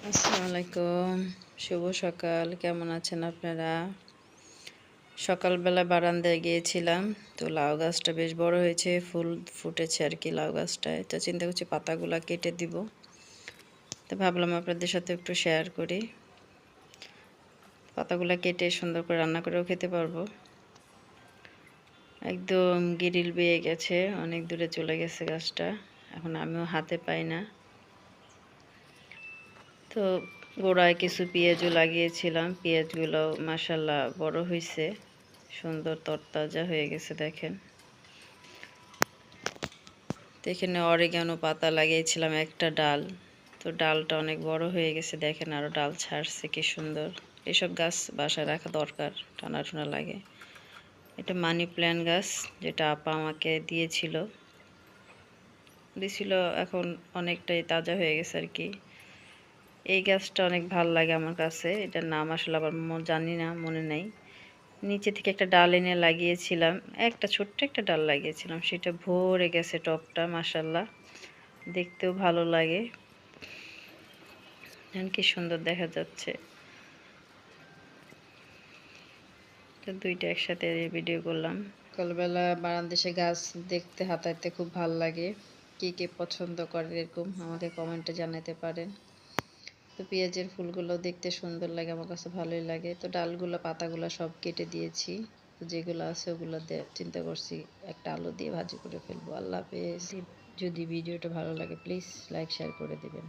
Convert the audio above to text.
আসসালামু আলাইকুম, শুভ সকাল। কেমন আছেন আপনারা? সকালবেলা বারান্দায় গিয়েছিলাম, তো লাউ গাছটা বেশ বড় হয়েছে, ফুল ফুটেছে আর কি লাউ গাছটায়। তো চিন্তা করছি পাতাগুলা কেটে দিব, তো ভাবলাম আপনাদের সাথে একটু শেয়ার করি। পাতাগুলা কেটে সুন্দর করে রান্না করেও খেতে পারবো। একদম গিরিল বেয়ে গেছে, অনেক দূরে চলে গেছে গাছটা, এখন আমিও হাতে পাই না। তো গোড়ায় কিছু পেঁয়াজও লাগিয়েছিলাম, পেঁয়াজগুলো মাশাল্লাহ বড় হয়েছে, সুন্দর তরতাজা হয়ে গেছে দেখেন। তো এখানে অরিগানো পাতা লাগিয়েছিলাম একটা ডাল, তো ডালটা অনেক বড় হয়ে গেছে দেখেন, আরও ডাল ছাড়ছে কি সুন্দর। এসব গাছ বাসায় রাখা দরকার, টানা টানা লাগে। এটা মানি প্ল্যান্ট গাছ, যেটা আপা আমাকে দিয়েছিল, এখন অনেকটাই তাজা হয়ে গেছে আর কি। এই গাছটা অনেক ভালো লাগে আমার কাছে, এটার নাম আসলে আবার জানি না, মনে নেই। নিচে থেকে একটা ডাল এনে লাগিয়েছিলাম, একটা ছোট্ট একটা ডাল লাগিয়েছিলাম, সেটা ভরে গেছে টবটা, মাশাল্লাহ দেখতেও ভালো লাগে, কি সুন্দর দেখা যাচ্ছে। তো দুইটা একসাথে ভিডিও করলাম। সকালবেলা বারান্দায় গাছ দেখতে হাঁটাইতে খুব ভালো লাগে। কে কে পছন্দ করে এরকম আমাকে কমেন্টে জানাতে পারেন। তো পেঁয়াজের ফুলগুলো দেখতে সুন্দর লাগে, আমার কাছে ভালোই লাগে। তো ডালগুলো পাতাগুলো সব কেটে দিয়েছি, তো যেগুলো আছে ওগুলো চিন্তা করছি একটা আলু দিয়ে ভাজি করে ফেলবো। আল্লাহ হাফেজ। যদি ভিডিওটা ভালো লাগে প্লিজ লাইক শেয়ার করে দিবেন।